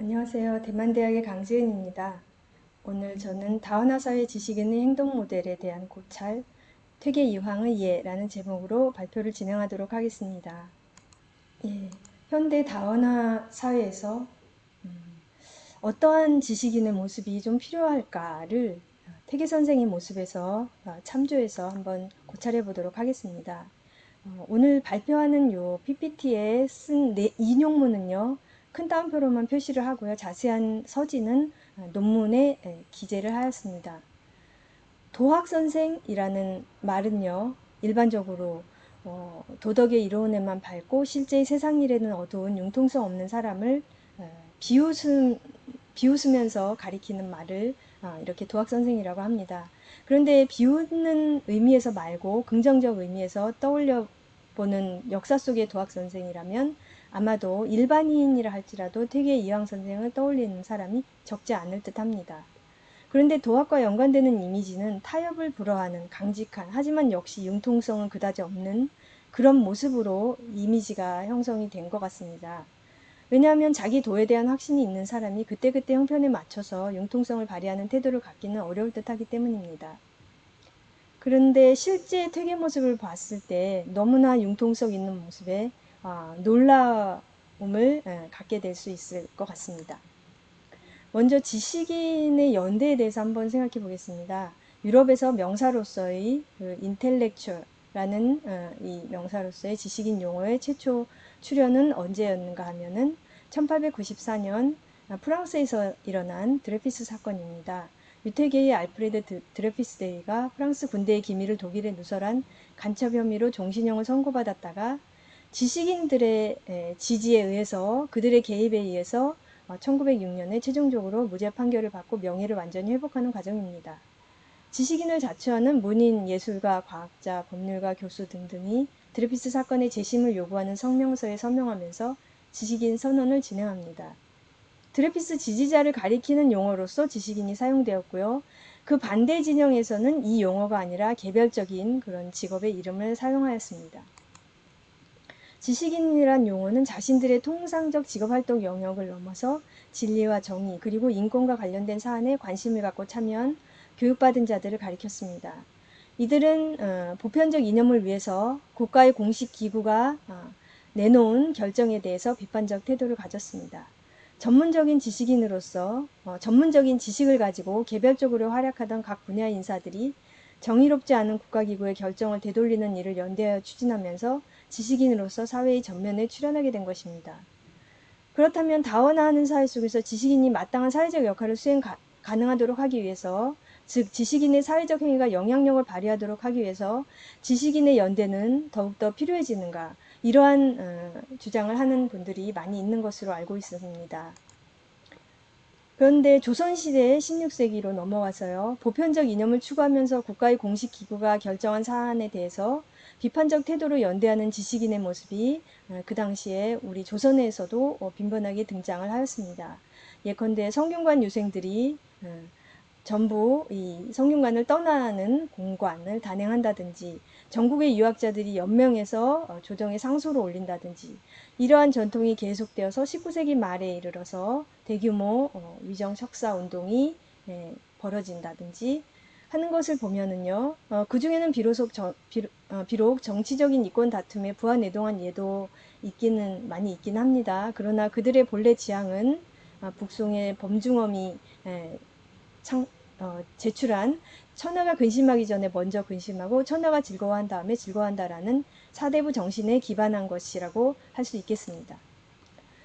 안녕하세요. 대만대학의 강지은입니다. 오늘 저는 다원화사회 지식인의 행동 모델에 대한 고찰, 퇴계 이황의 예라는 제목으로 발표를 진행하도록 하겠습니다. 예, 현대 다원화 사회에서 어떠한 지식인의 모습이 좀 필요할까를 퇴계 선생의 모습에서 참조해서 한번 고찰해 보도록 하겠습니다. 오늘 발표하는 요 PPT에 쓴 인용문은요, 큰 따옴표로만 표시를 하고요. 자세한 서지는 논문에 기재를 하였습니다. 도학선생이라는 말은요, 일반적으로 도덕의 이로운에만 밝고 실제의 세상 일에는 어두운 융통성 없는 사람을 비웃으면서 가리키는 말을 이렇게 도학선생이라고 합니다. 그런데 비웃는 의미에서 말고 긍정적 의미에서 떠올려 보는 역사 속의 도학선생이라면 아마도 일반인이라 할지라도 퇴계 이황 선생을 떠올리는 사람이 적지 않을 듯 합니다. 그런데 도학과 연관되는 이미지는 타협을 불허하는 강직한, 하지만 역시 융통성은 그다지 없는 그런 모습으로 이미지가 형성이 된 것 같습니다. 왜냐하면 자기 도에 대한 확신이 있는 사람이 그때그때 형편에 맞춰서 융통성을 발휘하는 태도를 갖기는 어려울 듯하기 때문입니다. 그런데 실제 퇴계 모습을 봤을 때 너무나 융통성 있는 모습에 놀라움을 갖게 될 수 있을 것 같습니다. 먼저 지식인의 연대에 대해서 한번 생각해 보겠습니다. 유럽에서 명사로서의 그 intellectual라는 이 명사로서의 지식인 용어의 최초 출현은 언제였는가 하면은 1894년 프랑스에서 일어난 드레피스 사건입니다. 유태계의 알프레드 드레피스 대위가 프랑스 군대의 기밀을 독일에 누설한 간첩 혐의로 종신형을 선고받았다가 지식인들의 지지에 의해서 그들의 개입에 의해서 1906년에 최종적으로 무죄 판결을 받고 명예를 완전히 회복하는 과정입니다. 지식인을 자처하는 문인, 예술가, 과학자, 법률가, 교수 등등이 드레피스 사건의 재심을 요구하는 성명서에 서명하면서 지식인 선언을 진행합니다. 드레피스 지지자를 가리키는 용어로서 지식인이 사용되었고요. 그 반대 진영에서는 이 용어가 아니라 개별적인 그런 직업의 이름을 사용하였습니다. 지식인이란 용어는 자신들의 통상적 직업활동 영역을 넘어서 진리와 정의 그리고 인권과 관련된 사안에 관심을 갖고 참여한 교육받은 자들을 가리켰습니다. 이들은 보편적 이념을 위해서 국가의 공식 기구가 내놓은 결정에 대해서 비판적 태도를 가졌습니다. 전문적인 지식인으로서 전문적인 지식을 가지고 개별적으로 활약하던 각 분야의 인사들이 정의롭지 않은 국가기구의 결정을 되돌리는 일을 연대하여 추진하면서 지식인으로서 사회의 전면에 출연하게 된 것입니다. 그렇다면 다원화하는 사회 속에서 지식인이 마땅한 사회적 역할을 수행 가능하도록 하기 위해서, 즉 지식인의 사회적 행위가 영향력을 발휘하도록 하기 위해서 지식인의 연대는 더욱더 필요해지는가, 이러한 주장을 하는 분들이 많이 있는 것으로 알고 있습니다. 그런데 조선시대의 16세기로 넘어와서요, 보편적 이념을 추구하면서 국가의 공식 기구가 결정한 사안에 대해서 비판적 태도로 연대하는 지식인의 모습이 그 당시에 우리 조선에서도 빈번하게 등장을 하였습니다. 예컨대 성균관 유생들이 전부 이 성균관을 떠나는 공관을 단행한다든지, 전국의 유학자들이 연명해서 조정의 상소를 올린다든지, 이러한 전통이 계속되어서 19세기 말에 이르러서 대규모 위정 척사 운동이 벌어진다든지 하는 것을 보면은요, 그 중에는 비록 정치적인 이권 다툼에 부안내동한 예도 많이 있긴 합니다. 그러나 그들의 본래 지향은 북송의 범중엄이 제출한 천하가 근심하기 전에 먼저 근심하고 천하가 즐거워한 다음에 즐거워한다라는 사대부 정신에 기반한 것이라고 할 수 있겠습니다.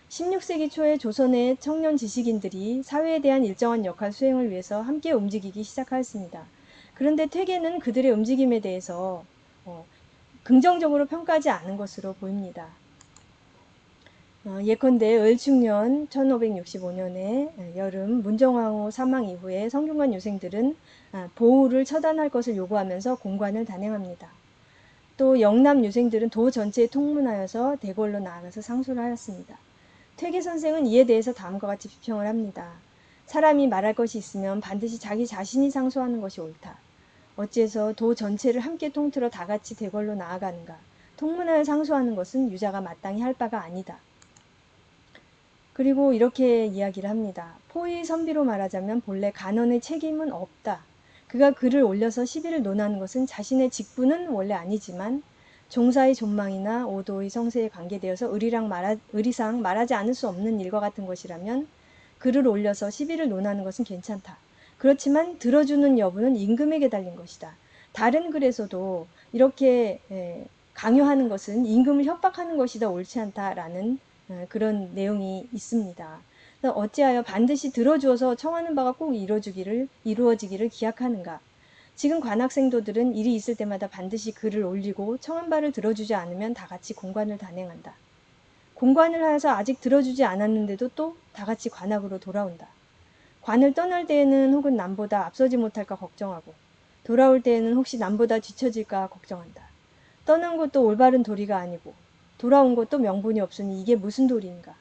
16세기 초에 조선의 청년 지식인들이 사회에 대한 일정한 역할 수행을 위해서 함께 움직이기 시작하였습니다. 그런데 퇴계는 그들의 움직임에 대해서 긍정적으로 평가하지 않은 것으로 보입니다. 예컨대 을충년 1565년에 여름 문정왕후 사망 이후에 성균관 유생들은 보우를 처단할 것을 요구하면서 공관을 단행합니다. 또 영남 유생들은 도 전체에 통문하여서 대궐로 나아가서 상소를 하였습니다. 퇴계 선생은 이에 대해서 다음과 같이 비평을 합니다. 사람이 말할 것이 있으면 반드시 자기 자신이 상소하는 것이 옳다. 어찌해서 도 전체를 함께 통틀어 다 같이 대궐로 나아가는가. 통문하여 상소하는 것은 유자가 마땅히 할 바가 아니다. 그리고 이렇게 이야기를 합니다. 포의 선비로 말하자면 본래 간언의 책임은 없다. 그가 글을 올려서 시비를 논하는 것은 자신의 직분은 원래 아니지만 종사의 존망이나 오도의 성세에 관계되어서 의리상 말하지 않을 수 없는 일과 같은 것이라면 글을 올려서 시비를 논하는 것은 괜찮다. 그렇지만 들어주는 여부는 임금에게 달린 것이다. 다른 글에서도 이렇게 강요하는 것은 임금을 협박하는 것이 더 옳지 않다라는 그런 내용이 있습니다. 어찌하여 반드시 들어주어서 청하는 바가 꼭 이루어지기를 기약하는가? 지금 관학생도들은 일이 있을 때마다 반드시 글을 올리고 청한 바를 들어주지 않으면 다 같이 공관을 단행한다. 공관을 하여서 아직 들어주지 않았는데도 또 다 같이 관학으로 돌아온다. 관을 떠날 때에는 혹은 남보다 앞서지 못할까 걱정하고 돌아올 때에는 혹시 남보다 뒤처질까 걱정한다. 떠난 것도 올바른 도리가 아니고 돌아온 것도 명분이 없으니 이게 무슨 도리인가.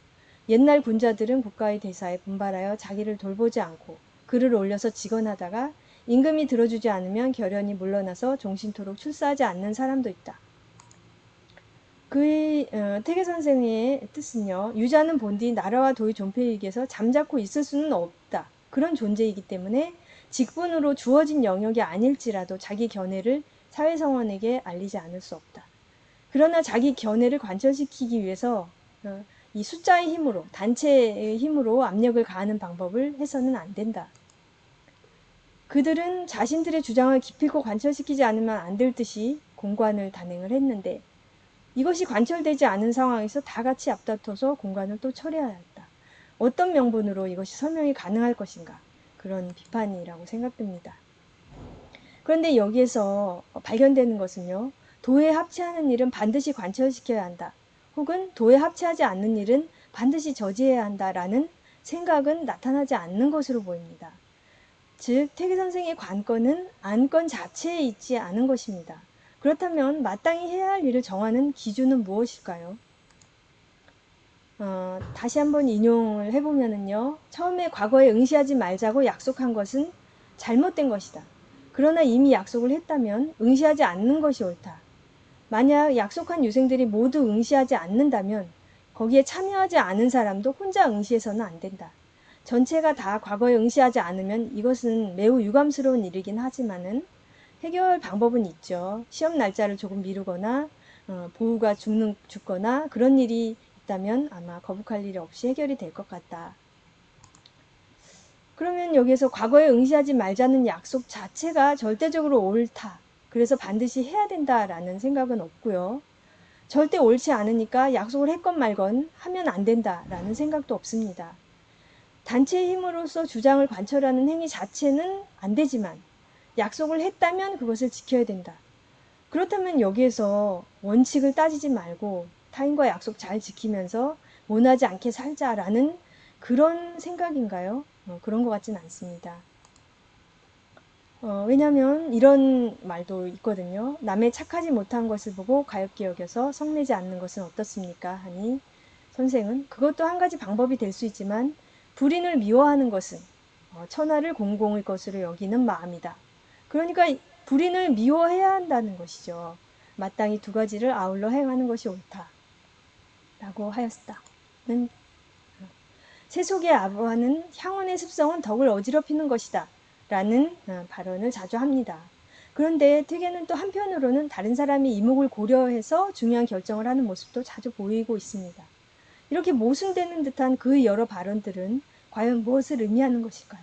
옛날 군자들은 국가의 대사에 분발하여 자기를 돌보지 않고 글을 올려서 직언하다가 임금이 들어주지 않으면 결연히 물러나서 종신토록 출사하지 않는 사람도 있다. 그의 태계 선생의 뜻은요. 유자는 본디 나라와 도의 존폐이익에서 잠자코 있을 수는 없다. 그런 존재이기 때문에 직분으로 주어진 영역이 아닐지라도 자기 견해를 사회성원에게 알리지 않을 수 없다. 그러나 자기 견해를 관철시키기 위해서 이 숫자의 힘으로, 단체의 힘으로 압력을 가하는 방법을 해서는 안 된다. 그들은 자신들의 주장을 기필코 관철시키지 않으면 안 될 듯이 공관을 단행을 했는데 이것이 관철되지 않은 상황에서 다 같이 앞다퉈서 공관을 또 철회해야 했다. 어떤 명분으로 이것이 설명이 가능할 것인가? 그런 비판이라고 생각됩니다. 그런데 여기에서 발견되는 것은요. 도에 합치하는 일은 반드시 관철시켜야 한다. 혹은 도에 합치하지 않는 일은 반드시 저지해야 한다라는 생각은 나타나지 않는 것으로 보입니다. 즉 태계 선생의 관건은 안건 자체에 있지 않은 것입니다. 그렇다면 마땅히 해야 할 일을 정하는 기준은 무엇일까요? 다시 한번 인용을 해보면은요. 처음에 과거에 응시하지 말자고 약속한 것은 잘못된 것이다. 그러나 이미 약속을 했다면 응시하지 않는 것이 옳다. 만약 약속한 유생들이 모두 응시하지 않는다면 거기에 참여하지 않은 사람도 혼자 응시해서는 안 된다. 전체가 다 과거에 응시하지 않으면 이것은 매우 유감스러운 일이긴 하지만은 해결 방법은 있죠. 시험 날짜를 조금 미루거나 보호가 죽거나 그런 일이 있다면 아마 거북할 일이 없이 해결이 될 것 같다. 그러면 여기에서 과거에 응시하지 말자는 약속 자체가 절대적으로 옳다. 그래서 반드시 해야 된다라는 생각은 없고요. 절대 옳지 않으니까 약속을 했건 말건 하면 안 된다라는 생각도 없습니다. 단체의 힘으로써 주장을 관철하는 행위 자체는 안 되지만 약속을 했다면 그것을 지켜야 된다. 그렇다면 여기에서 원칙을 따지지 말고 타인과 약속 잘 지키면서 원하지 않게 살자라는 그런 생각인가요? 그런 것 같진 않습니다. 왜냐하면 이런 말도 있거든요. 남의 착하지 못한 것을 보고 가엾게 여겨서 성내지 않는 것은 어떻습니까? 하니 선생은 그것도 한 가지 방법이 될 수 있지만 불인을 미워하는 것은 천하를 공공의 것으로 여기는 마음이다. 그러니까 불인을 미워해야 한다는 것이죠. 마땅히 두 가지를 아울러 행하는 것이 옳다. 라고 하였다는 세속의 아부하는 향원의 습성은 덕을 어지럽히는 것이다. 라는 발언을 자주 합니다. 그런데 퇴계는 또 한편으로는 다른 사람이 이목을 고려해서 중요한 결정을 하는 모습도 자주 보이고 있습니다. 이렇게 모순되는 듯한 그의 여러 발언들은 과연 무엇을 의미하는 것일까요?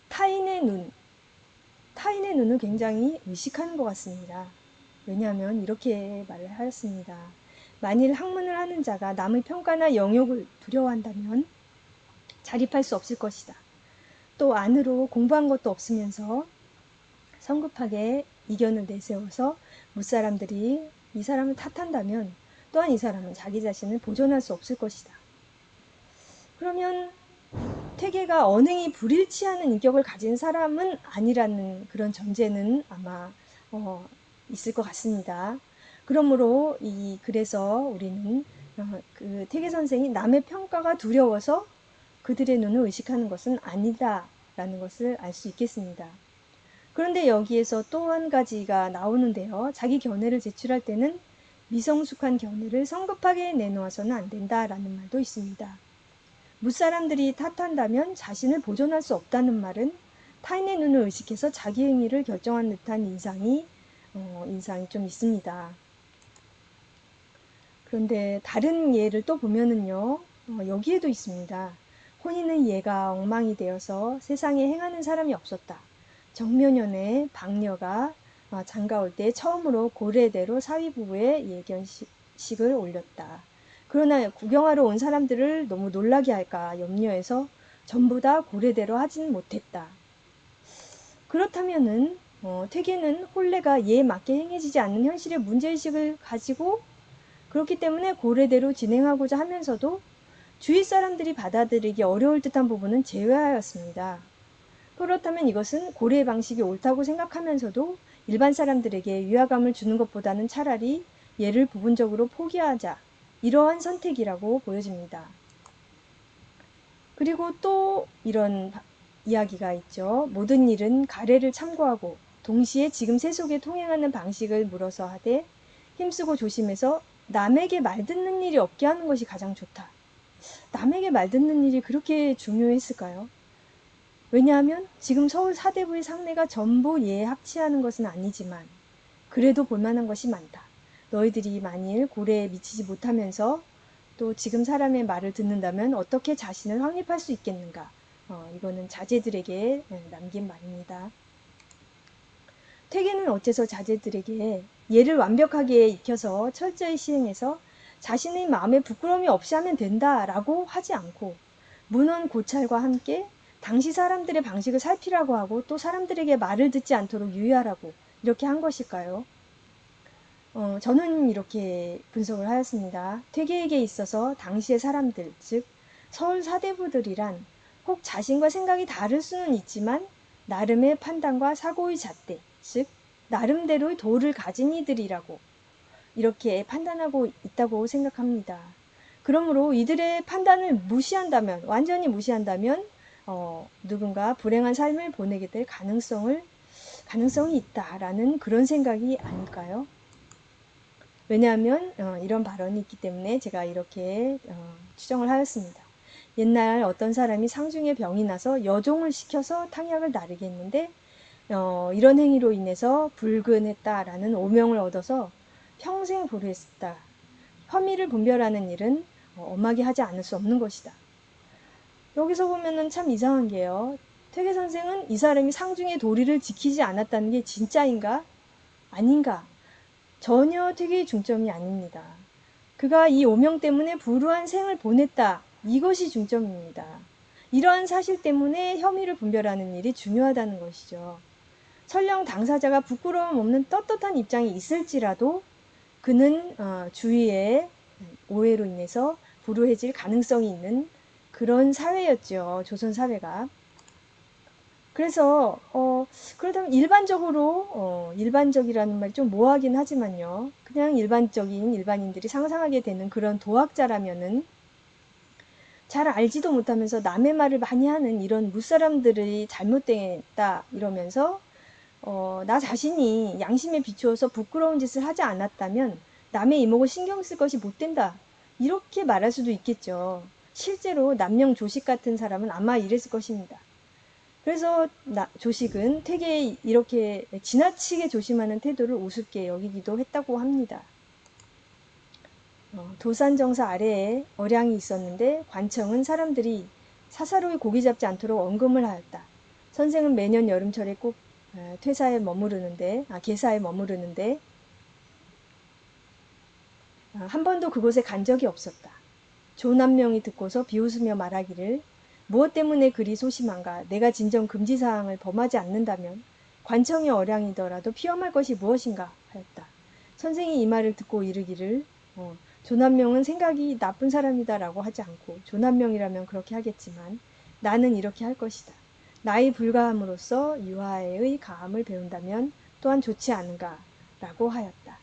타인의 눈을 굉장히 의식하는 것 같습니다. 왜냐하면 이렇게 말을 하였습니다. 만일 학문을 하는 자가 남의 평가나 영욕을 두려워한다면 자립할 수 없을 것이다. 또 안으로 공부한 것도 없으면서 성급하게 이견을 내세워서 무사람들이 이 사람을 탓한다면 또한 이 사람은 자기 자신을 보존할 수 없을 것이다. 그러면 퇴계가 언행이 불일치하는 인격을 가진 사람은 아니라는 그런 전제는 아마 있을 것 같습니다. 그러므로 그래서 우리는 그 퇴계 선생이 남의 평가가 두려워서 그들의 눈을 의식하는 것은 아니다라는 것을 알 수 있겠습니다. 그런데 여기에서 또 한 가지가 나오는데요. 자기 견해를 제출할 때는 미성숙한 견해를 성급하게 내놓아서는 안 된다라는 말도 있습니다. 무사람들이 탓한다면 자신을 보존할 수 없다는 말은 타인의 눈을 의식해서 자기 행위를 결정한 듯한 인상이 좀 있습니다. 그런데 다른 예를 또 보면은요, 여기에도 있습니다. 혼인의 예가 엉망이 되어서 세상에 행하는 사람이 없었다. 정묘년에 방녀가 장가올 때 처음으로 고래대로 사위부부의 예견식을 올렸다. 그러나 구경하러 온 사람들을 너무 놀라게 할까 염려해서 전부 다 고래대로 하진 못했다. 그렇다면은 퇴계는 혼례가 예에 맞게 행해지지 않는 현실의 문제의식을 가지고 그렇기 때문에 고래대로 진행하고자 하면서도 주위 사람들이 받아들이기 어려울 듯한 부분은 제외하였습니다. 그렇다면 이것은 고래의 방식이 옳다고 생각하면서도 일반 사람들에게 위화감을 주는 것보다는 차라리 예를 부분적으로 포기하자, 이러한 선택이라고 보여집니다. 그리고 또 이런 이야기가 있죠. 모든 일은 가래를 참고하고 동시에 지금 세속에 통행하는 방식을 물어서 하되 힘쓰고 조심해서 남에게 말 듣는 일이 없게 하는 것이 가장 좋다. 남에게 말 듣는 일이 그렇게 중요했을까요? 왜냐하면 지금 서울 사대부의 상례가 전부 예에 합치하는 것은 아니지만 그래도 볼만한 것이 많다. 너희들이 만일 고래에 미치지 못하면서 또 지금 사람의 말을 듣는다면 어떻게 자신을 확립할 수 있겠는가? 이거는 자제들에게 남긴 말입니다. 퇴계는 어째서 자제들에게 예를 완벽하게 익혀서 철저히 시행해서 자신의 마음에 부끄러움이 없이 하면 된다라고 하지 않고 문헌 고찰과 함께 당시 사람들의 방식을 살피라고 하고 또 사람들에게 말을 듣지 않도록 유의하라고 이렇게 한 것일까요? 저는 이렇게 분석을 하였습니다. 퇴계에게 있어서 당시의 사람들, 즉 서울 사대부들이란 혹 자신과 생각이 다를 수는 있지만 나름의 판단과 사고의 잣대, 즉 나름대로의 도를 가진 이들이라고 이렇게 판단하고 있다고 생각합니다. 그러므로 이들의 판단을 무시한다면, 완전히 무시한다면 누군가 불행한 삶을 보내게 될 가능성이 있다라는 그런 생각이 아닐까요? 왜냐하면 이런 발언이 있기 때문에 제가 이렇게 추정을 하였습니다. 옛날 어떤 사람이 상중에 병이 나서 여종을 시켜서 탕약을 나르게 했는데 이런 행위로 인해서 불근했다라는 오명을 얻어서 평생 고루했다. 혐의를 분별하는 일은 엄하게 하지 않을 수 없는 것이다. 여기서 보면은 참 이상한 게요. 퇴계 선생은 이 사람이 상중의 도리를 지키지 않았다는 게 진짜인가? 아닌가? 전혀 퇴계의 중점이 아닙니다. 그가 이 오명 때문에 불우한 생을 보냈다. 이것이 중점입니다. 이러한 사실 때문에 혐의를 분별하는 일이 중요하다는 것이죠. 설령 당사자가 부끄러움 없는 떳떳한 입장이 있을지라도 그는 주위의 오해로 인해서 불우해질 가능성이 있는 그런 사회였죠. 조선 사회가. 그래서 그렇다면 일반적이라는 말이 좀 모호하긴 하지만요. 그냥 일반적인 일반인들이 상상하게 되는 그런 도학자라면은 잘 알지도 못하면서 남의 말을 많이 하는 이런 무사람들이 잘못됐다 이러면서 나 자신이 양심에 비추어서 부끄러운 짓을 하지 않았다면 남의 이목을 신경 쓸 것이 못 된다. 이렇게 말할 수도 있겠죠. 실제로 남령 조식 같은 사람은 아마 이랬을 것입니다. 그래서 조식은 퇴계에 이렇게 지나치게 조심하는 태도를 우습게 여기기도 했다고 합니다. 도산정사 아래에 어량이 있었는데 관청은 사람들이 사사로이 고기 잡지 않도록 언금을 하였다. 선생은 매년 여름철에 꼭 계사에 머무르는데 한 번도 그곳에 간 적이 없었다. 존 한 명이 듣고서 비웃으며 말하기를 무엇 때문에 그리 소심한가? 내가 진정 금지사항을 범하지 않는다면 관청의 어량이더라도 피험할 것이 무엇인가? 하였다. 선생이 이 말을 듣고 이르기를 존 한 명은 생각이 나쁜 사람이다라고 하지 않고 존 한 명이라면 그렇게 하겠지만 나는 이렇게 할 것이다. 나이 불가함으로써 유아의 가함을 배운다면 또한 좋지 않은가? 라고 하였다.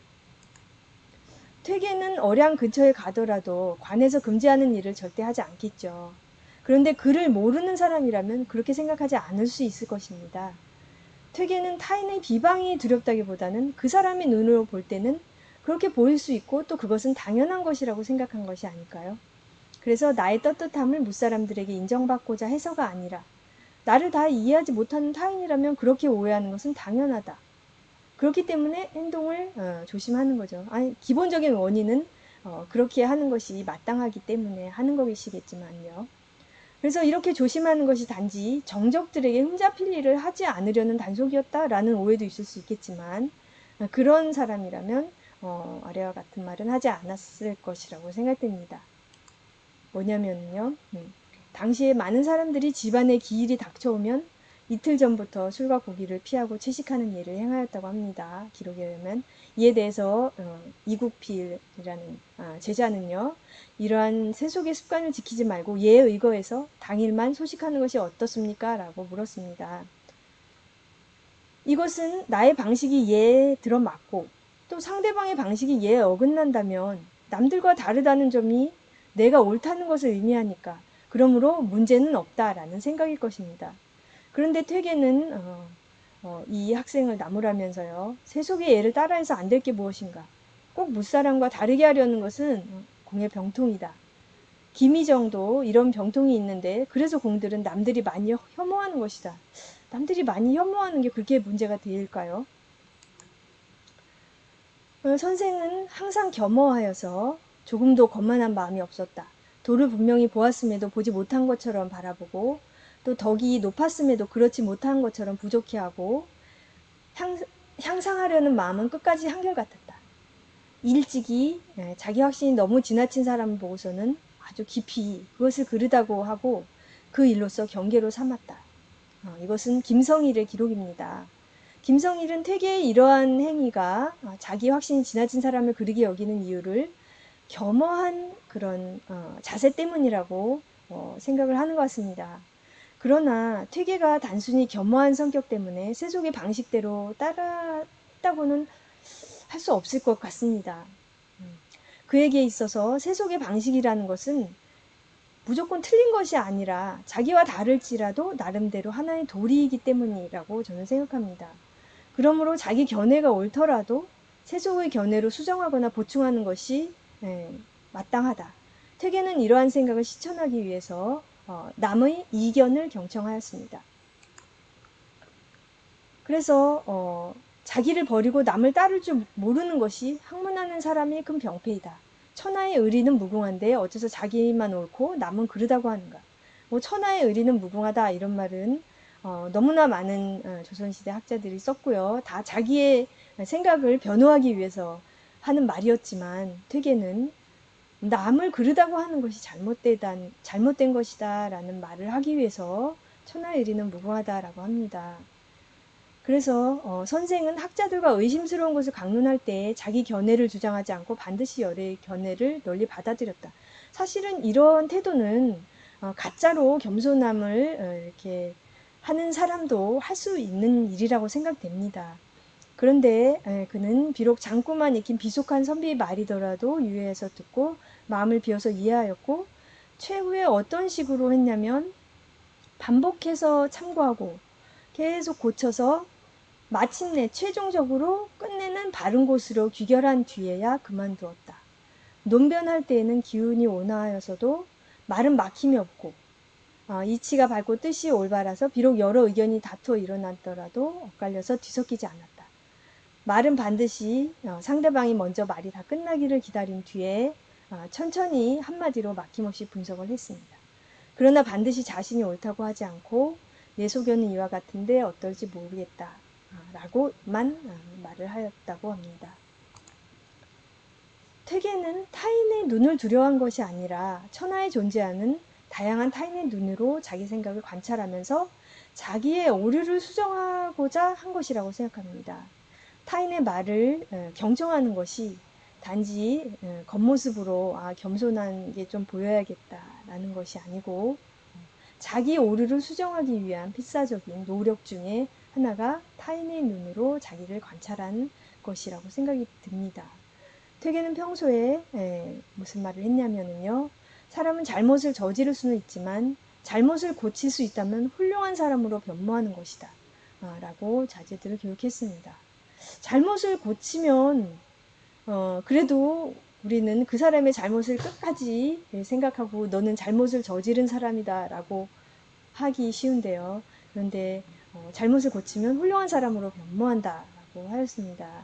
퇴계는 어량 근처에 가더라도 관에서 금지하는 일을 절대 하지 않겠죠. 그런데 그를 모르는 사람이라면 그렇게 생각하지 않을 수 있을 것입니다. 퇴계는 타인의 비방이 두렵다기보다는 그 사람의 눈으로 볼 때는 그렇게 보일 수 있고 또 그것은 당연한 것이라고 생각한 것이 아닐까요? 그래서 나의 떳떳함을 무사람들에게 인정받고자 해서가 아니라 나를 다 이해하지 못하는 타인이라면 그렇게 오해하는 것은 당연하다. 그렇기 때문에 행동을 조심하는 거죠. 아니, 기본적인 원인은 그렇게 하는 것이 마땅하기 때문에 하는 것이겠지만요. 그래서 이렇게 조심하는 것이 단지 정적들에게 흠잡힐 일을 하지 않으려는 단속이었다라는 오해도 있을 수 있겠지만 그런 사람이라면 아래와 같은 말은 하지 않았을 것이라고 생각됩니다. 뭐냐면요. 당시에 많은 사람들이 집안에 기일이 닥쳐오면 이틀 전부터 술과 고기를 피하고 채식하는 일을 행하였다고 합니다. 기록에 의하면 이에 대해서 이국필이라는 제자는요. 이러한 세속의 습관을 지키지 말고 예에 의거해서 당일만 소식하는 것이 어떻습니까? 라고 물었습니다. 이것은 나의 방식이 예에 들어맞고 또 상대방의 방식이 예에 어긋난다면 남들과 다르다는 점이 내가 옳다는 것을 의미하니까 그러므로 문제는 없다라는 생각일 것입니다. 그런데 퇴계는 이 학생을 나무라면서요. 세속의 예를 따라해서 안 될 게 무엇인가. 꼭 무사람과 다르게 하려는 것은 공의 병통이다. 김희정도 이런 병통이 있는데 그래서 공들은 남들이 많이 혐오하는 것이다. 남들이 많이 혐오하는 게 그렇게 문제가 될까요? 선생은 항상 겸허하여서 조금도 거만한 마음이 없었다. 돌을 분명히 보았음에도 보지 못한 것처럼 바라보고 또 덕이 높았음에도 그렇지 못한 것처럼 부족해하고 향상하려는 마음은 끝까지 한결같았다. 일찍이 자기 확신이 너무 지나친 사람을 보고서는 아주 깊이 그것을 그르다고 하고 그 일로서 경계로 삼았다. 이것은 김성일의 기록입니다. 김성일은 퇴계의 이러한 행위가 자기 확신이 지나친 사람을 그르게 여기는 이유를 겸허한 그런 자세 때문이라고 생각을 하는 것 같습니다. 그러나 퇴계가 단순히 겸허한 성격 때문에 세속의 방식대로 따랐다고는 할 수 없을 것 같습니다. 그에게 있어서 세속의 방식이라는 것은 무조건 틀린 것이 아니라 자기와 다를지라도 나름대로 하나의 도리이기 때문이라고 저는 생각합니다. 그러므로 자기 견해가 옳더라도 세속의 견해로 수정하거나 보충하는 것이 마땅하다. 퇴계는 이러한 생각을 실천하기 위해서 남의 이견을 경청하였습니다. 그래서 자기를 버리고 남을 따를 줄 모르는 것이 학문하는 사람의 큰 병폐이다. 천하의 의리는 무궁한데 어째서 자기만 옳고 남은 그르다고 하는가. 뭐 천하의 의리는 무궁하다 이런 말은 너무나 많은 조선시대 학자들이 썼고요. 다 자기의 생각을 변호하기 위해서 하는 말이었지만 퇴계는 남을 그르다고 하는 것이 잘못된 것이다 라는 말을 하기 위해서 천하의 의리는 무궁하다라고 합니다. 그래서 선생은 학자들과 의심스러운 것을 강론할 때 자기 견해를 주장하지 않고 반드시 여러의 견해를 널리 받아들였다. 사실은 이런 태도는 가짜로 겸손함을 이렇게 하는 사람도 할 수 있는 일이라고 생각됩니다. 그런데 그는 비록 장구만 익힌 비속한 선비의 말이더라도 유의해서 듣고 마음을 비워서 이해하였고 최후에 어떤 식으로 했냐면 반복해서 참고하고 계속 고쳐서 마침내 최종적으로 끝내는 바른 곳으로 귀결한 뒤에야 그만두었다. 논변할 때에는 기운이 온화하여서도 말은 막힘이 없고 이치가 밝고 뜻이 올바라서 비록 여러 의견이 다투어 일어났더라도 엇갈려서 뒤섞이지 않았다. 말은 반드시 상대방이 먼저 말이 다 끝나기를 기다린 뒤에 천천히 한마디로 막힘없이 분석을 했습니다. 그러나 반드시 자신이 옳다고 하지 않고 내 소견은 이와 같은데 어떨지 모르겠다 라고만 말을 하였다고 합니다. 퇴계는 타인의 눈을 두려워한 것이 아니라 천하에 존재하는 다양한 타인의 눈으로 자기 생각을 관찰하면서 자기의 오류를 수정하고자 한 것이라고 생각합니다. 타인의 말을 경청하는 것이 단지 겉모습으로 겸손한 게 좀 보여야겠다라는 것이 아니고 자기 오류를 수정하기 위한 필사적인 노력 중에 하나가 타인의 눈으로 자기를 관찰하는 것이라고 생각이 듭니다. 퇴계는 평소에 무슨 말을 했냐면요. 사람은 잘못을 저지를 수는 있지만 잘못을 고칠 수 있다면 훌륭한 사람으로 변모하는 것이다. 라고 자제들을 교육했습니다. 잘못을 고치면 그래도 우리는 그 사람의 잘못을 끝까지 생각하고 너는 잘못을 저지른 사람이다 라고 하기 쉬운데요. 그런데 잘못을 고치면 훌륭한 사람으로 변모한다 라고 하였습니다.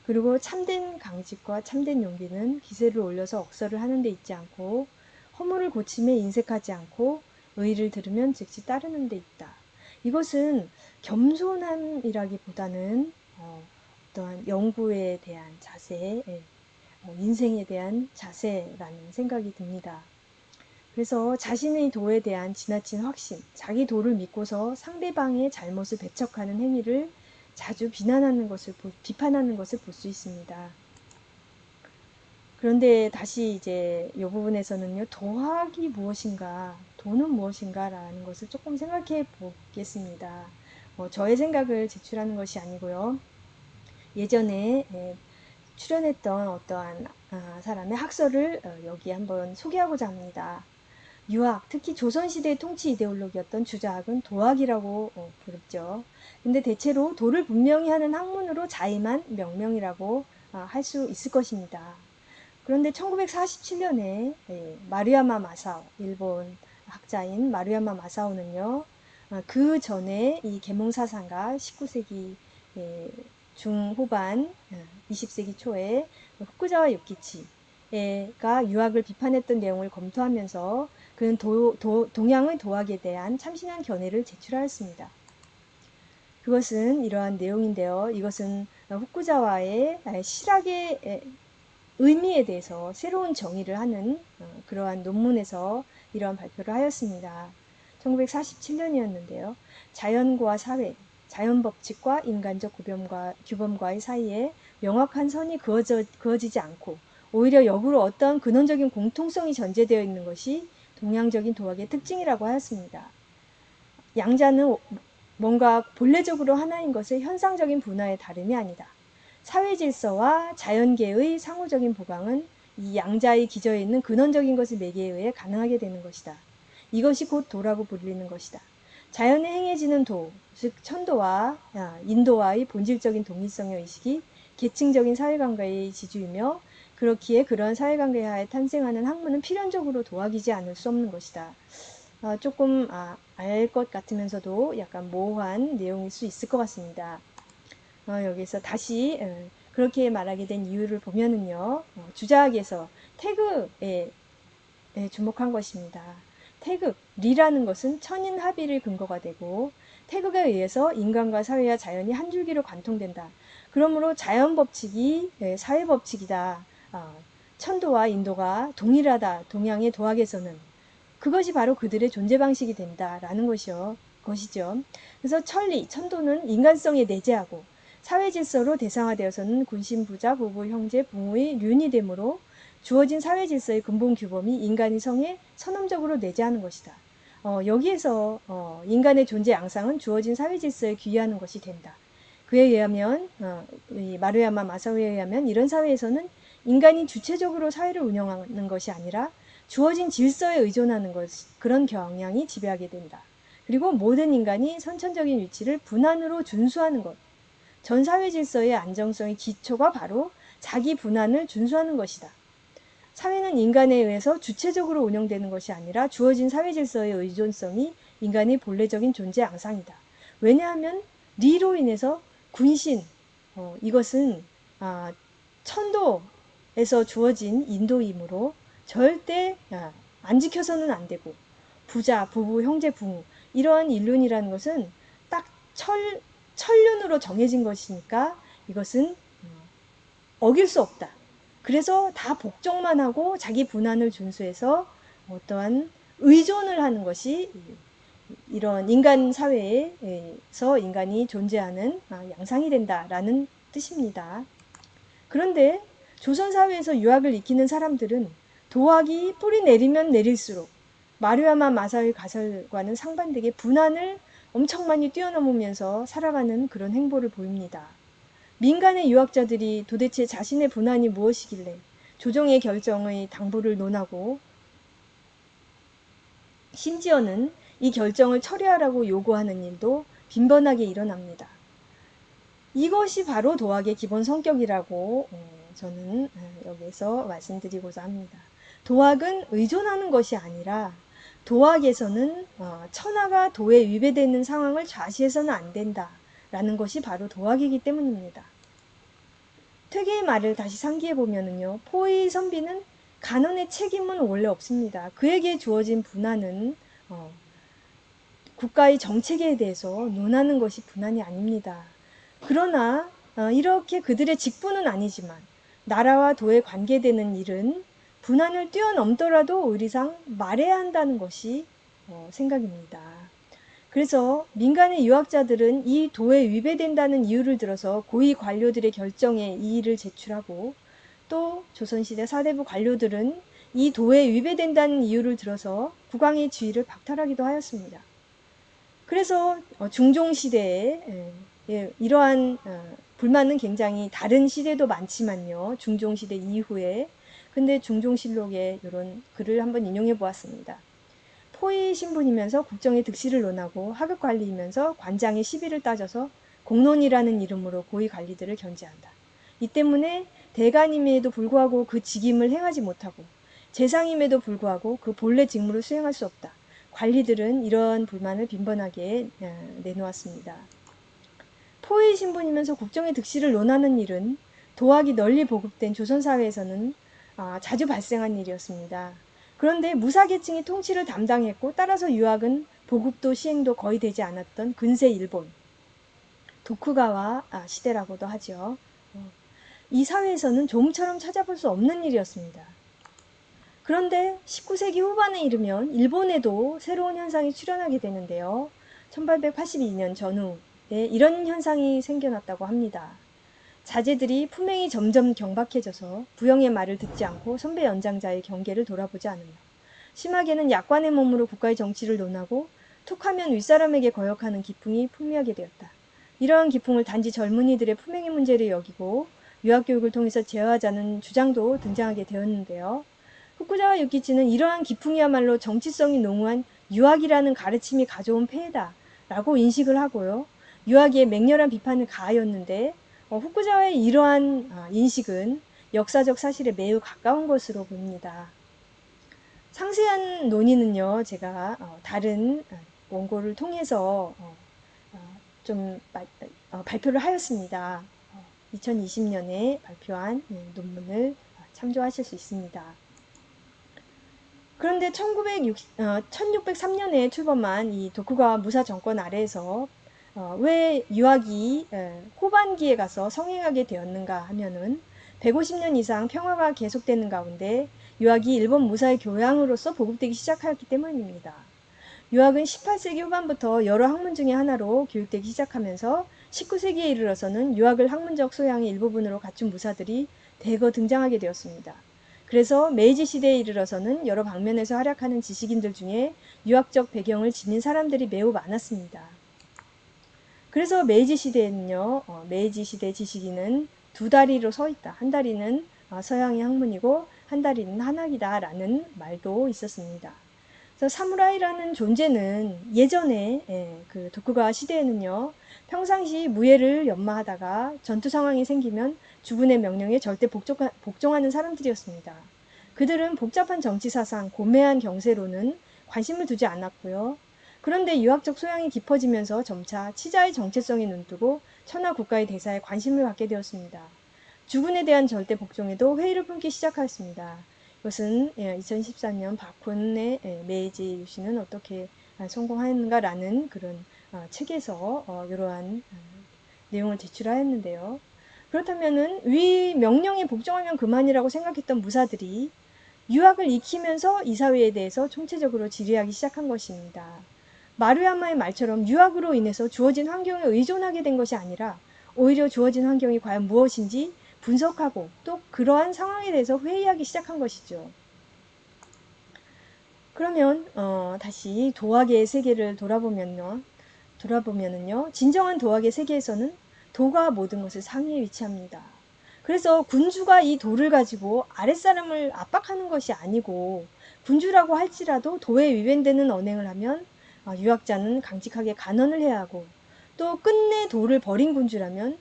그리고 참된 강직과 참된 용기는 기세를 올려서 억서를 하는 데 있지 않고 허물을 고침에 인색하지 않고 의의를 들으면 즉시 따르는 데 있다. 이것은 겸손함이라기보다는 어떠한 연구에 대한 자세, 인생에 대한 자세라는 생각이 듭니다. 그래서 자신의 도에 대한 지나친 확신, 자기 도를 믿고서 상대방의 잘못을 배척하는 행위를 자주 비판하는 것을 볼 수 있습니다. 그런데 다시 이제 이 부분에서는요, 도학이 무엇인가, 도는 무엇인가 라는 것을 조금 생각해 보겠습니다. 저의 생각을 제출하는 것이 아니고요. 예전에 출연했던 어떠한 사람의 학설을 여기 한번 소개하고자 합니다. 유학, 특히 조선시대의 통치 이데올로기였던 주자학은 도학이라고 부르죠. 근데 대체로 도를 분명히 하는 학문으로 자임한 명명이라고 할 수 있을 것입니다. 그런데 1947년에 마루야마 마사오, 일본 학자인 마루야마 마사오는요, 그 전에 이 계몽사상가 19세기 중후반, 20세기 초에 후쿠자와 요키치가 유학을 비판했던 내용을 검토하면서 그는 동양의 도학에 대한 참신한 견해를 제출하였습니다. 그것은 이러한 내용인데요. 이것은 후쿠자와의 실학의 의미에 대해서 새로운 정의를 하는 그러한 논문에서 이러한 발표를 하였습니다. 1947년이었는데요. 자연과 사회, 자연 법칙과 인간적 규범과의 사이에 명확한 선이 그어지지 않고 오히려 역으로 어떤 근원적인 공통성이 전제되어 있는 것이 동양적인 도학의 특징이라고 하였습니다. 양자는 뭔가 본래적으로 하나인 것의 현상적인 분화의 다름이 아니다. 사회 질서와 자연계의 상호적인 보강은 이 양자의 기저에 있는 근원적인 것의 매개에 의해 가능하게 되는 것이다. 이것이 곧 도라고 불리는 것이다. 자연에 행해지는 도, 즉 천도와 인도와의 본질적인 동일성의 의식이 계층적인 사회관계의 지주이며 그렇기에 그러한 사회관계하에 탄생하는 학문은 필연적으로 도학이지 않을 수 없는 것이다. 조금 알 것 같으면서도 약간 모호한 내용일 수 있을 것 같습니다. 여기서 다시 그렇게 말하게 된 이유를 보면은요, 주자학에서 태극에 주목한 것입니다. 태극, 리라는 것은 천인 합의를 근거가 되고 태극에 의해서 인간과 사회와 자연이 한 줄기로 관통된다. 그러므로 자연 법칙이 사회 법칙이다. 천도와 인도가 동일하다. 동양의 도학에서는 그것이 바로 그들의 존재 방식이 된다라는 것이죠. 그래서 천리, 천도는 인간성에 내재하고 사회 질서로 대상화되어서는 군신, 부자, 부부, 형제, 부모의 륜이 되므로 주어진 사회 질서의 근본 규범이 인간의 성에 선언적으로 내재하는 것이다. 여기에서 인간의 존재 양상은 주어진 사회 질서에 귀의하는 것이 된다. 그에 의하면 마루야마 마사오에 의하면 이런 사회에서는 인간이 주체적으로 사회를 운영하는 것이 아니라 주어진 질서에 의존하는 그런 경향이 지배하게 된다. 그리고 모든 인간이 선천적인 위치를 분한으로 준수하는 것. 전 사회 질서의 안정성의 기초가 바로 자기 분한을 준수하는 것이다. 사회는 인간에 의해서 주체적으로 운영되는 것이 아니라 주어진 사회 질서의 의존성이 인간의 본래적인 존재 양상이다. 왜냐하면 리로 인해서 군신, 이것은 천도에서 주어진 인도이므로 절대 안 지켜서는 안 되고 부자, 부부, 형제, 부모 이러한 인륜이라는 것은 딱 천륜으로 정해진 것이니까 이것은 어길 수 없다. 그래서 다 복종만 하고 자기 분한을 준수해서 어떠한 의존을 하는 것이 이런 인간 사회에서 인간이 존재하는 양상이 된다라는 뜻입니다. 그런데 조선 사회에서 유학을 익히는 사람들은 도학이 뿌리 내리면 내릴수록 마루야마 마사오의 가설과는 상반되게 분한을 엄청 많이 뛰어넘으면서 살아가는 그런 행보를 보입니다. 민간의 유학자들이 도대체 자신의 분한이 무엇이길래 조정의 결정의 당부를 논하고 심지어는 이 결정을 철회하라고 요구하는 일도 빈번하게 일어납니다. 이것이 바로 도학의 기본 성격이라고 저는 여기서 말씀드리고자 합니다. 도학은 의존하는 것이 아니라 도학에서는 천하가 도에 위배되는 상황을 좌시해서는 안 된다라는 것이 바로 도학이기 때문입니다. 퇴계의 말을 다시 상기해 보면은요, 포의 선비는 간언의 책임은 원래 없습니다. 그에게 주어진 분한은 국가의 정책에 대해서 논하는 것이 분한이 아닙니다. 그러나 이렇게 그들의 직분은 아니지만 나라와 도에 관계되는 일은 분한을 뛰어넘더라도 의리상 말해야 한다는 것이 생각입니다. 그래서 민간의 유학자들은 이 도에 위배된다는 이유를 들어서 고위 관료들의 결정에 이의를 제출하고, 또 조선시대 사대부 관료들은 이 도에 위배된다는 이유를 들어서 국왕의 지위를 박탈하기도 하였습니다. 그래서 중종시대에 이러한 불만은 굉장히 다른 시대도 많지만요. 중종시대 이후에. 근데 중종실록에 이런 글을 한번 인용해 보았습니다. 포의 신분이면서 국정의 득실을 논하고 하급 관리이면서 관장의 시비를 따져서 공론이라는 이름으로 고위 관리들을 견제한다. 이 때문에 대간임에도 불구하고 그 직임을 행하지 못하고 재상임에도 불구하고 그 본래 직무를 수행할 수 없다. 관리들은 이런 불만을 빈번하게 내놓았습니다. 포의 신분이면서 국정의 득실을 논하는 일은 도학이 널리 보급된 조선사회에서는 자주 발생한 일이었습니다. 그런데 무사계층이 통치를 담당했고, 따라서 유학은 보급도 시행도 거의 되지 않았던 근세 일본, 도쿠가와 시대라고도 하죠. 이 사회에서는 좀처럼 찾아볼 수 없는 일이었습니다. 그런데 19세기 후반에 이르면 일본에도 새로운 현상이 출현하게 되는데요. 1882년 전후에 이런 현상이 생겨났다고 합니다. 자제들이 품행이 점점 경박해져서 부영의 말을 듣지 않고 선배 연장자의 경계를 돌아보지 않으며, 심하게는 약관의 몸으로 국가의 정치를 논하고 툭하면 윗사람에게 거역하는 기풍이 풍미하게 되었다. 이러한 기풍을 단지 젊은이들의 품행의 문제를 여기고 유학교육을 통해서 제어하자는 주장도 등장하게 되었는데요. 후쿠자와 유키치는 이러한 기풍이야말로 정치성이 농후한 유학이라는 가르침이 가져온 폐해다 라고 인식을 하고요. 유학의 맹렬한 비판을 가하였는데, 후쿠자와의 이러한 인식은 역사적 사실에 매우 가까운 것으로 보입니다. 상세한 논의는요, 제가 다른 원고를 통해서 좀 발표를 하였습니다. 2020년에 발표한 논문을 참조하실 수 있습니다. 그런데 1603년에 출범한 이 도쿠가와 무사 정권 아래에서 왜 유학이 후반기에 가서 성행하게 되었는가 하면은 150년 이상 평화가 계속되는 가운데 유학이 일본 무사의 교양으로서 보급되기 시작하였기 때문입니다. 유학은 18세기 후반부터 여러 학문 중의 하나로 교육되기 시작하면서 19세기에 이르러서는 유학을 학문적 소양의 일부분으로 갖춘 무사들이 대거 등장하게 되었습니다. 그래서 메이지 시대에 이르러서는 여러 방면에서 활약하는 지식인들 중에 유학적 배경을 지닌 사람들이 매우 많았습니다. 그래서 메이지 시대에는요, 메이지 시대 지식인은 두 다리로 서 있다. 한 다리는 서양의 학문이고 한 다리는 한학이다 라는 말도 있었습니다. 그래서 사무라이라는 존재는 예전에 그 도쿠가와 시대에는요, 평상시 무예를 연마하다가 전투 상황이 생기면 주군의 명령에 절대 복종하는 사람들이었습니다. 그들은 복잡한 정치사상, 고매한 경세로는 관심을 두지 않았고요. 그런데 유학적 소양이 깊어지면서 점차 치자의 정체성에 눈뜨고 천하 국가의 대사에 관심을 갖게 되었습니다. 주군에 대한 절대 복종에도 회의를 품기 시작하였습니다. 이것은 2014년 박훈의 메이지 유신은 어떻게 성공하였는가라는 그런 책에서 이러한 내용을 제출하였는데요. 그렇다면은 위 명령에 복종하면 그만이라고 생각했던 무사들이 유학을 익히면서 이 사회에 대해서 총체적으로 질의하기 시작한 것입니다. 마루야마의 말처럼 유학으로 인해서 주어진 환경에 의존하게 된 것이 아니라 오히려 주어진 환경이 과연 무엇인지 분석하고 또 그러한 상황에 대해서 회의하기 시작한 것이죠. 그러면 다시 도학의 세계를 돌아보면요, 진정한 도학의 세계에서는 도가 모든 것을 상위에 위치합니다. 그래서 군주가 이 도를 가지고 아랫사람을 압박하는 것이 아니고, 군주라고 할지라도 도에 위배되는 언행을 하면 유학자는 강직하게 간언을 해야 하고, 또 끝내 도를 버린 군주라면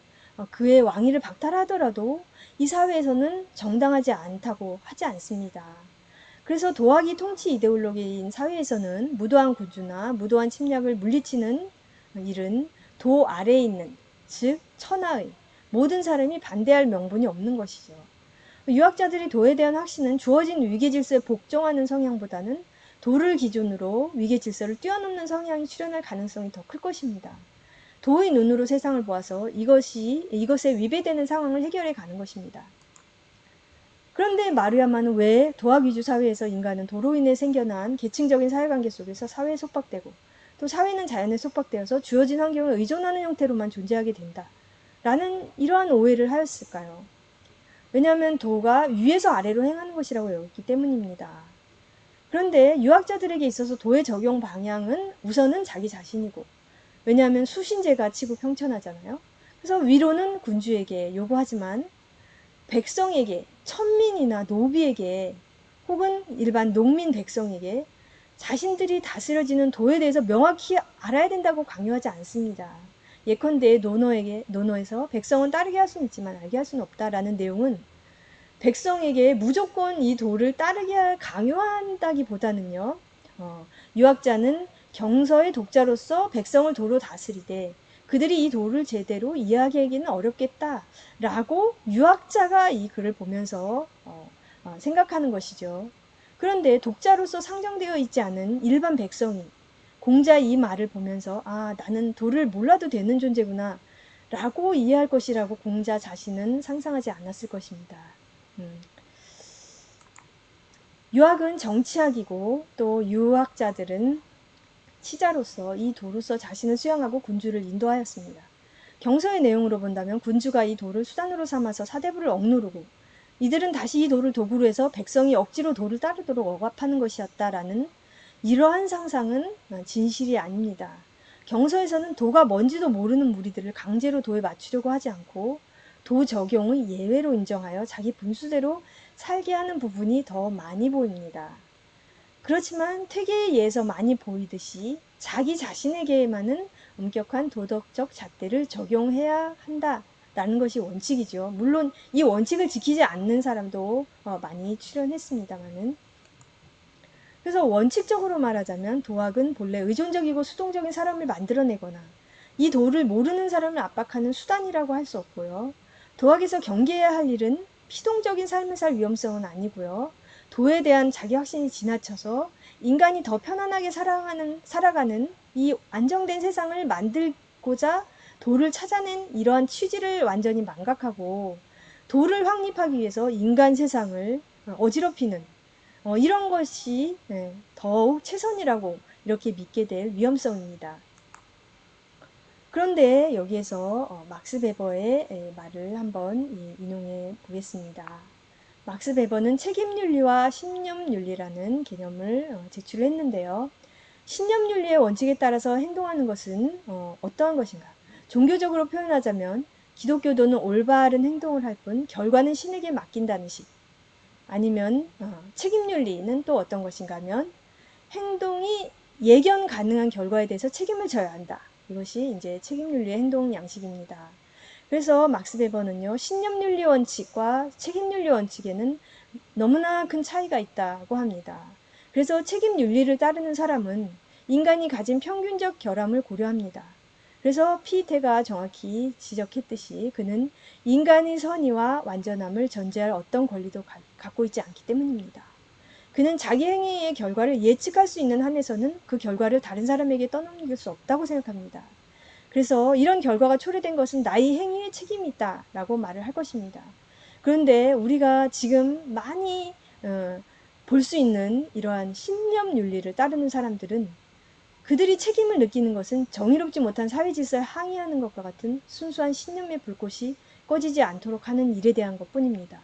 그의 왕위를 박탈하더라도 이 사회에서는 정당하지 않다고 하지 않습니다. 그래서 도학이 통치 이데올로기인 사회에서는 무도한 군주나 무도한 침략을 물리치는 일은 도 아래에 있는, 즉 천하의 모든 사람이 반대할 명분이 없는 것이죠. 유학자들이 도에 대한 확신은 주어진 위계 질서에 복종하는 성향보다는 도를 기준으로 위계 질서를 뛰어넘는 성향이 출현할 가능성이 더 클 것입니다. 도의 눈으로 세상을 보아서 이것에 위배되는 상황을 해결해 가는 것입니다. 그런데 마루야마는 왜 도학 위주 사회에서 인간은 도로 인해 생겨난 계층적인 사회관계 속에서 사회에 속박되고 또 사회는 자연에 속박되어서 주어진 환경을 의존하는 형태로만 존재하게 된다. 라는 이러한 오해를 하였을까요? 왜냐하면 도가 위에서 아래로 행하는 것이라고 여겼기 때문입니다. 그런데 유학자들에게 있어서 도의 적용 방향은 우선은 자기 자신이고, 왜냐하면 수신제가 치고 평천하잖아요. 그래서 위로는 군주에게 요구하지만 백성에게, 천민이나 노비에게 혹은 일반 농민 백성에게 자신들이 다스려지는 도에 대해서 명확히 알아야 된다고 강요하지 않습니다. 예컨대 노노에서 백성은 따르게 할 수는 있지만 알게 할 수는 없다라는 내용은 백성에게 무조건 이 도를 따르게 강요한다기보다는요. 유학자는 경서의 독자로서 백성을 도로 다스리되 그들이 이 도를 제대로 이해하기는 어렵겠다라고 유학자가 이 글을 보면서 생각하는 것이죠. 그런데 독자로서 상정되어 있지 않은 일반 백성이 공자의 이 말을 보면서 나는 도를 몰라도 되는 존재구나 라고 이해할 것이라고 공자 자신은 상상하지 않았을 것입니다. 유학은 정치학이고 또 유학자들은 치자로서 이 도로서 자신을 수양하고 군주를 인도하였습니다. 경서의 내용으로 본다면 군주가 이 도를 수단으로 삼아서 사대부를 억누르고 이들은 다시 이 도를 도구로 해서 백성이 억지로 도를 따르도록 억압하는 것이었다라는 이러한 상상은 진실이 아닙니다. 경서에서는 도가 뭔지도 모르는 무리들을 강제로 도에 맞추려고 하지 않고 도 적용을 예외로 인정하여 자기 분수대로 살게 하는 부분이 더 많이 보입니다. 그렇지만 퇴계에 의해서 많이 보이듯이 자기 자신에게만은 엄격한 도덕적 잣대를 적용해야 한다라는 것이 원칙이죠. 물론 이 원칙을 지키지 않는 사람도 많이 출연했습니다만은. 그래서 원칙적으로 말하자면 도학은 본래 의존적이고 수동적인 사람을 만들어내거나 이 도를 모르는 사람을 압박하는 수단이라고 할 수 없고요. 도학에서 경계해야 할 일은 피동적인 삶을 살 위험성은 아니고요. 도에 대한 자기 확신이 지나쳐서 인간이 더 편안하게 살아가는 이 안정된 세상을 만들고자 도를 찾아낸 이러한 취지를 완전히 망각하고 도를 확립하기 위해서 인간 세상을 어지럽히는 이런 것이 더욱 최선이라고 이렇게 믿게 될 위험성입니다. 그런데 여기에서 막스 베버의 말을 한번 인용해 보겠습니다. 막스 베버는 책임윤리와 신념윤리라는 개념을 제출했는데요. 신념윤리의 원칙에 따라서 행동하는 것은 어떠한 것인가? 종교적으로 표현하자면 기독교도는 올바른 행동을 할 뿐 결과는 신에게 맡긴다는 식. 아니면 책임윤리는 또 어떤 것인가 하면 행동이 예견 가능한 결과에 대해서 책임을 져야 한다. 이것이 이제 책임윤리의 행동 양식입니다. 그래서 막스 베버는요, 신념윤리 원칙과 책임윤리 원칙에는 너무나 큰 차이가 있다고 합니다. 그래서 책임윤리를 따르는 사람은 인간이 가진 평균적 결함을 고려합니다. 그래서 피테가 정확히 지적했듯이 그는 인간의 선의와 완전함을 전제할 어떤 권리도 갖고 있지 않기 때문입니다. 그는 자기 행위의 결과를 예측할 수 있는 한에서는 그 결과를 다른 사람에게 떠넘길 수 없다고 생각합니다. 그래서 이런 결과가 초래된 것은 나의 행위에 책임이 있다라고 말을 할 것입니다. 그런데 우리가 지금 많이 볼 수 있는 이러한 신념윤리를 따르는 사람들은 그들이 책임을 느끼는 것은 정의롭지 못한 사회 질서에 항의하는 것과 같은 순수한 신념의 불꽃이 꺼지지 않도록 하는 일에 대한 것뿐입니다.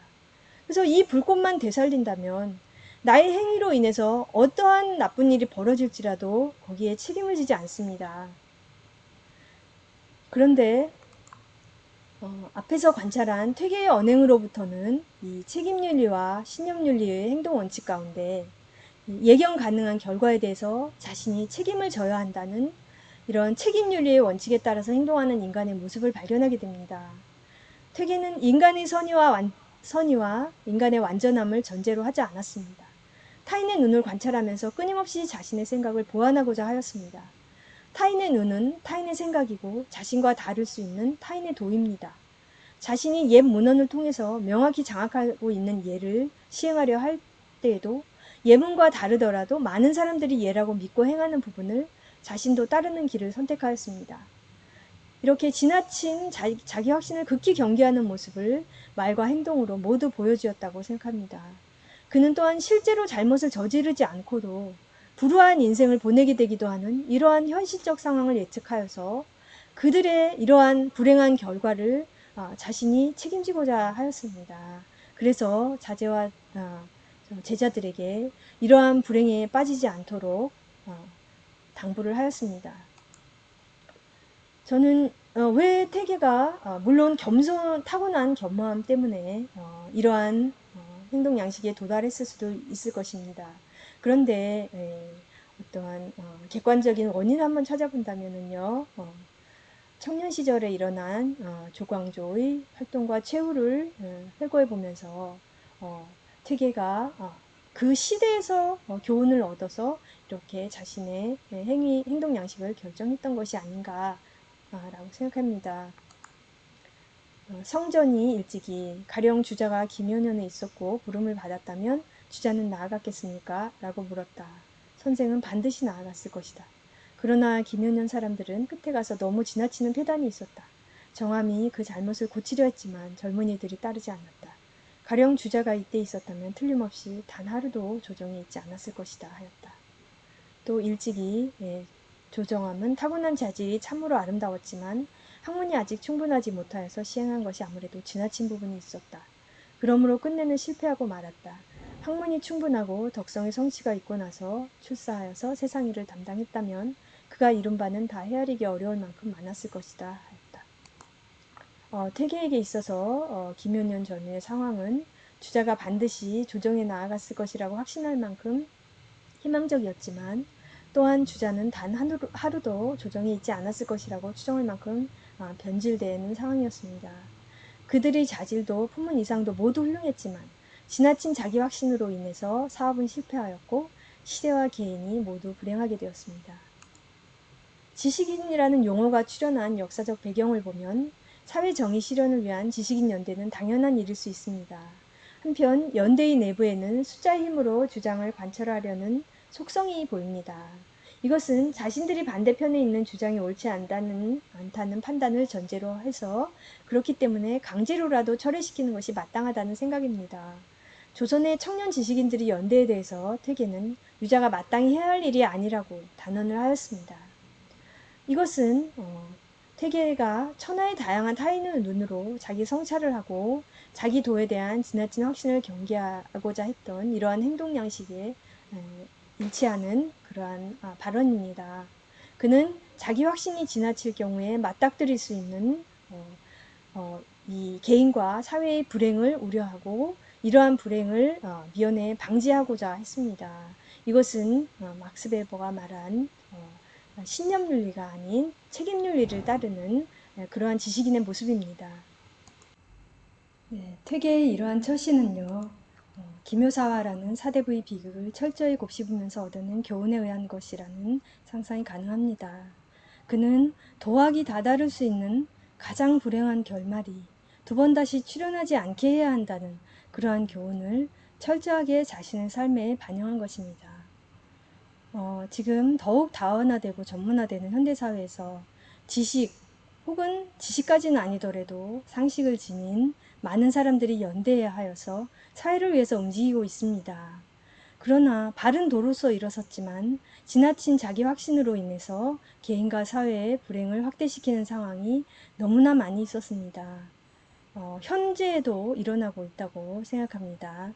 그래서 이 불꽃만 되살린다면 나의 행위로 인해서 어떠한 나쁜 일이 벌어질지라도 거기에 책임을 지지 않습니다. 그런데 앞에서 관찰한 퇴계의 언행으로부터는 이 책임윤리와 신념윤리의 행동 원칙 가운데 예견 가능한 결과에 대해서 자신이 책임을 져야 한다는 이런 책임윤리의 원칙에 따라서 행동하는 인간의 모습을 발견하게 됩니다. 퇴계는 인간의 선의와 인간의 완전함을 전제로 하지 않았습니다. 타인의 눈을 관찰하면서 끊임없이 자신의 생각을 보완하고자 하였습니다. 타인의 눈은 타인의 생각이고 자신과 다를 수 있는 타인의 도입니다. 자신이 옛 문헌을 통해서 명확히 장악하고 있는 예를 시행하려 할 때에도 예문과 다르더라도 많은 사람들이 예라고 믿고 행하는 부분을 자신도 따르는 길을 선택하였습니다. 이렇게 지나친 자기 확신을 극히 경계하는 모습을 말과 행동으로 모두 보여주었다고 생각합니다. 그는 또한 실제로 잘못을 저지르지 않고도 불우한 인생을 보내게 되기도 하는 이러한 현실적 상황을 예측하여서 그들의 이러한 불행한 결과를 자신이 책임지고자 하였습니다. 그래서 자제와 제자들에게 이러한 불행에 빠지지 않도록 당부를 하였습니다. 저는 왜 태계가 물론 타고난 겸허함 때문에 이러한 행동 양식에 도달했을 수도 있을 것입니다. 그런데 어떠한 객관적인 원인을 한번 찾아본다면요, 청년 시절에 일어난 조광조의 활동과 최후를 회고해 보면서 퇴계가 그 시대에서 교훈을 얻어서 이렇게 자신의 행동 양식을 결정했던 것이 아닌가라고 생각합니다. 성전이 일찍이 가령 주자가 김효년에 있었고 부름을 받았다면 주자는 나아갔겠습니까? 라고 물었다. 선생은 반드시 나아갔을 것이다. 그러나 김효년 사람들은 끝에 가서 너무 지나치는 폐단이 있었다. 정함이 그 잘못을 고치려 했지만 젊은이들이 따르지 않았다. 가령 주자가 이때 있었다면 틀림없이 단 하루도 조정에 있지 않았을 것이다 하였다. 또 일찍이 조정함은 타고난 자질이 참으로 아름다웠지만 학문이 아직 충분하지 못하여서 시행한 것이 아무래도 지나친 부분이 있었다. 그러므로 끝내는 실패하고 말았다. 학문이 충분하고 덕성의 성취가 있고 나서 출사하여서 세상 일을 담당했다면 그가 이룬 바는 다 헤아리기 어려울 만큼 많았을 것이다 하였다. 태계에게 있어서 김효년 전의 상황은 주자가 반드시 조정에 나아갔을 것이라고 확신할 만큼 희망적이었지만 또한 주자는 단 하루도 조정에 있지 않았을 것이라고 추정할 만큼 변질되는 상황이었습니다. 그들의 자질도 품은 이상도 모두 훌륭했지만 지나친 자기 확신으로 인해서 사업은 실패하였고 시대와 개인이 모두 불행하게 되었습니다. 지식인이라는 용어가 출현한 역사적 배경을 보면 사회정의 실현을 위한 지식인 연대는 당연한 일일 수 있습니다. 한편 연대의 내부에는 숫자의 힘으로 주장을 관철하려는 속성이 보입니다. 이것은 자신들이 반대편에 있는 주장이 옳지 않다는 판단을 전제로 해서 그렇기 때문에 강제로라도 철회시키는 것이 마땅하다는 생각입니다. 조선의 청년 지식인들이 연대에 대해서 퇴계는 유자가 마땅히 해야 할 일이 아니라고 단언을 하였습니다. 이것은 퇴계가 천하의 다양한 타인의 눈으로 자기 성찰을 하고 자기 도에 대한 지나친 확신을 경계하고자 했던 이러한 행동 양식에 일치하는 그러한 발언입니다. 그는 자기 확신이 지나칠 경우에 맞닥뜨릴 수 있는 이 개인과 사회의 불행을 우려하고 이러한 불행을 미연에 방지하고자 했습니다. 이것은 막스 베버가 말한 신념윤리가 아닌 책임윤리를 따르는 그러한 지식인의 모습입니다. 퇴계의 이러한 처신은요, 기묘사화라는 사대부의 비극을 철저히 곱씹으면서 얻어낸 교훈에 의한 것이라는 상상이 가능합니다. 그는 도학이 다다를 수 있는 가장 불행한 결말이 두 번 다시 출현하지 않게 해야 한다는 그러한 교훈을 철저하게 자신의 삶에 반영한 것입니다. 지금 더욱 다원화되고 전문화되는 현대사회에서 지식 혹은 지식까지는 아니더라도 상식을 지닌 많은 사람들이 연대해야 하여서 사회를 위해서 움직이고 있습니다. 그러나 바른 도로서 일어섰지만 지나친 자기 확신으로 인해서 개인과 사회의 불행을 확대시키는 상황이 너무나 많이 있었습니다. 현재에도 일어나고 있다고 생각합니다.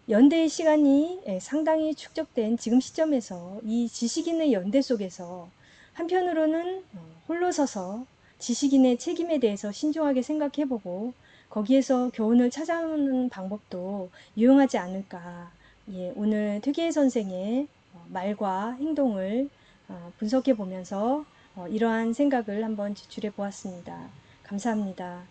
연대의 시간이 상당히 축적된 지금 시점에서 이 지식인의 연대 속에서 한편으로는 홀로 서서 지식인의 책임에 대해서 신중하게 생각해보고 거기에서 교훈을 찾아오는 방법도 유용하지 않을까. 오늘 퇴계 선생의 말과 행동을 분석해 보면서 이러한 생각을 한번 제출해 보았습니다. 감사합니다.